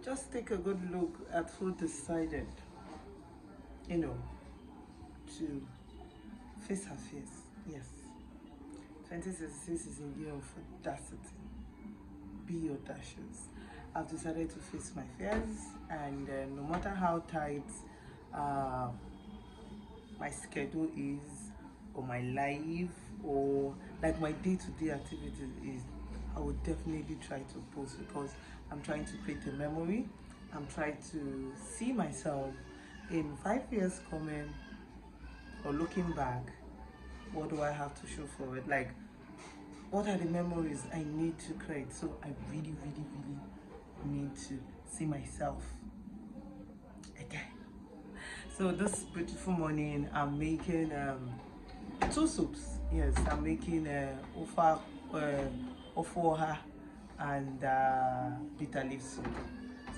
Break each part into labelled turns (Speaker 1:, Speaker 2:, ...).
Speaker 1: just take a good look at who decided, you know, to face her fears. Yes, 2066 is a year of audacity. Be audacious. I've decided to face my fears, and no matter how tight my schedule is, or my life, or like my day-to-day activities is, I would definitely try to post, because I'm trying to create a memory. I'm trying to see myself in 5 years coming, or looking back. What do I have to show for it? Like, what are the memories I need to create? So I really need to see myself again. So this beautiful morning, I'm making 2 soups. Yes, I'm making ofoha and bitter leaf soup.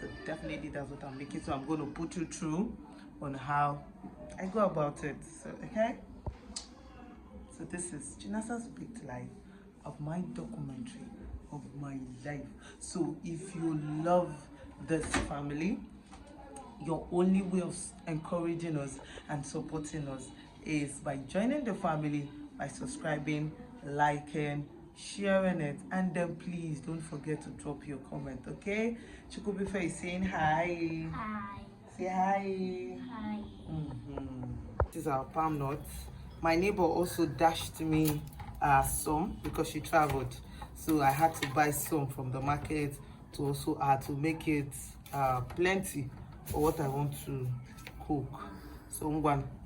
Speaker 1: So definitely that's what I'm making. So I'm going to put you through on how I go about it. So okay. So this is Chinasa's Baked Life, of my documentary of my life. So if you love this family, your only way of encouraging us and supporting us is by joining the family, by subscribing, liking, sharing it, and then please don't forget to drop your comment. Okay, Chukwubife is saying hi.
Speaker 2: Hi.
Speaker 1: Say hi.
Speaker 2: Hi.
Speaker 1: This is our palm nuts. My neighbor also dashed me some because she traveled, so I had to buy some from the market to also add to make it plenty for what I want to cook. So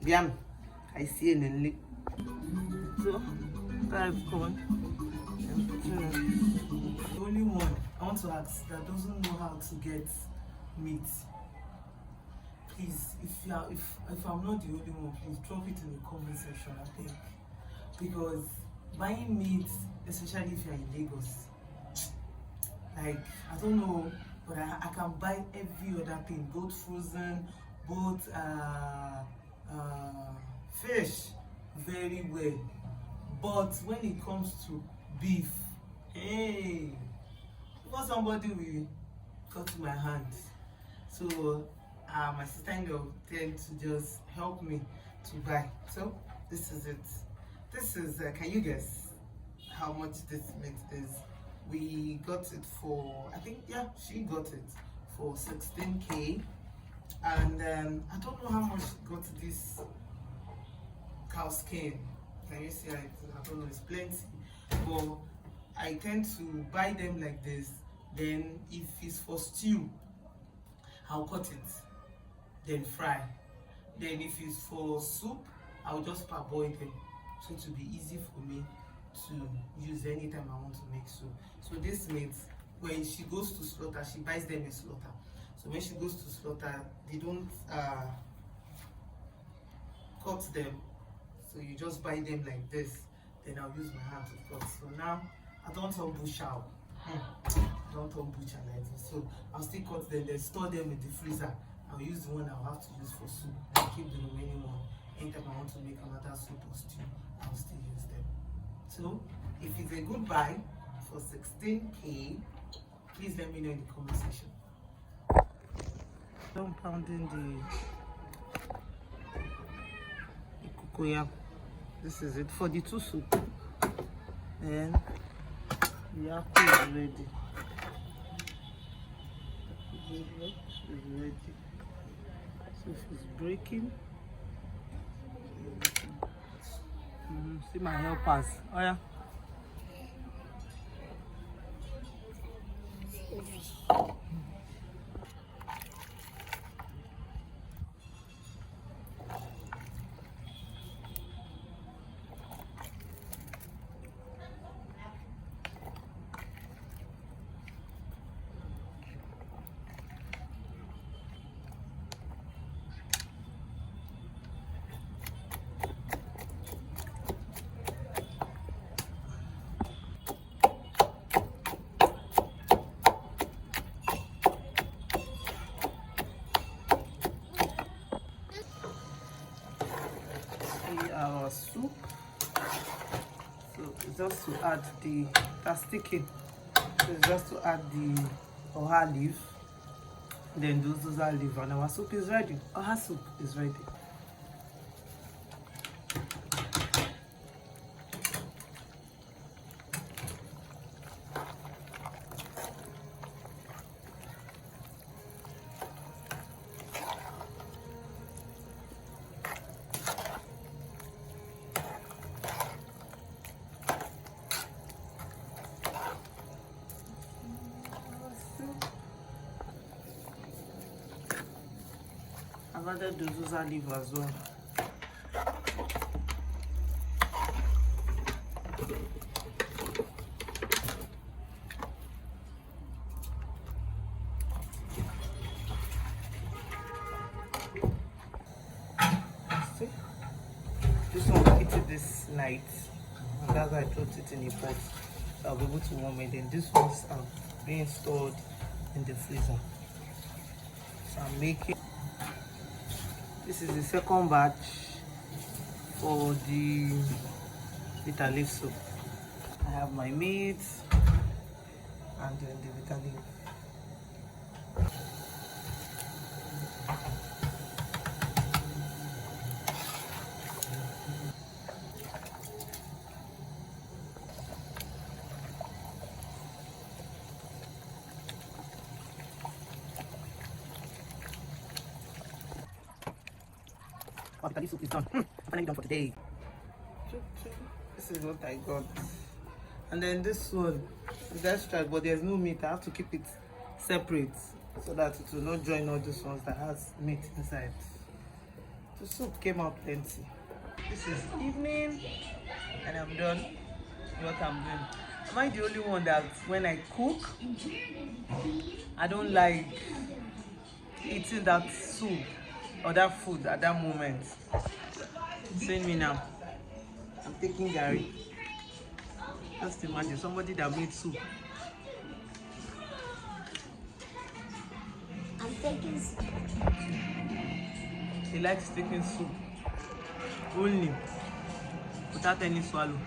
Speaker 1: Bian, I see in the lip. So that's gone. The only one I want to ask that doesn't know how to get meat. Please, if I'm not the only one, please drop it in the comment section, I think. Because buying meat, especially if you're in Lagos, like, I don't know, but I can buy every other thing, both frozen, both fish, very well. But when it comes to beef, hey, because somebody will cut my hand. So my sister-in-law tend to just help me to buy. So this is it. This is can you guess how much this meat is? We got it for, I think, yeah, she got it for 16K. And I don't know how much got this cow skin. Can you see it? I don't know, it's plenty. But I tend to buy them like this. Then if it's for stew, I'll cut it, then fry. Then if it's for soup, I'll just parboil them, so it will be easy for me to use anytime I want to make soup. So this meat, when she goes to slaughter, she buys them in slaughter. So when she goes to slaughter, they don't cut them. So you just buy them like this. Then I'll use my hand to cut. So now I don't want butcher. Don't butcher like this. So I'll still cut them, then store them in the freezer. I'll use the one I'll have to use for soup and keep the remaining one. Anytime I want to make another soup or stew, I'll still use them. So if it's a good buy for 16K, please let me know in the comment section. I'm pounding the cocoyam. This is it for the 2 soup. And the apple is ready. Is ready. So she's breaking. See my helpers. Oh yeah. Our soup, so just to add that's sticking, so just to add the oha leaf Then those are leaf, and our soup is ready. Our soup is ready. I've added the Zuza leaf as well. See? This one will eat it this night. And that's why I put it in a pot. So I'll be able to warm it. Then these ones are being stored in the freezer. So I'm making. This is the second batch for the bitter leaf soup. I have my meat and then the bitter leaf. Our bitter leaf soup is done. Finally done for today. This is what I got. And then this one is extra, but there's no meat. I have to keep it separate so that it will not join all these ones that has meat inside. The soup came out plenty. This is evening and I'm done what I'm doing. Am I the only one that when I cook, I don't like eating that soup or that food at that moment? Send me now. I'm taking Gary. Just imagine somebody that made soup.
Speaker 2: I'm taking soup.
Speaker 1: He likes taking soup only without any swallow.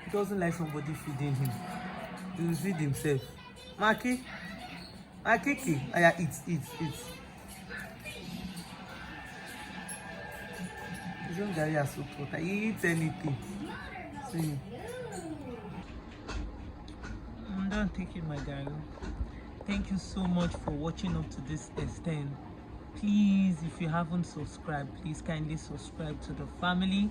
Speaker 1: He doesn't like somebody feeding him. He will feed himself. Maki, Makiki, Aya, eat. He don't carry a soup water. He eats anything. See. I'm done taking my Gary. Thank you so much for watching up to this extent. Please, if you haven't subscribed, please kindly subscribe to the family.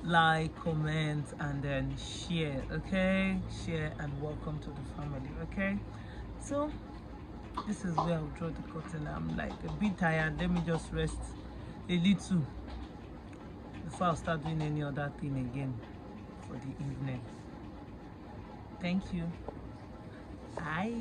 Speaker 1: Like, comment, and then share. Okay, share and welcome to the family. Okay, so this is where I'll draw the curtain. I'm like a bit tired. Let me just rest a little before I'll start doing any other thing again for the evening. Thank you. Bye.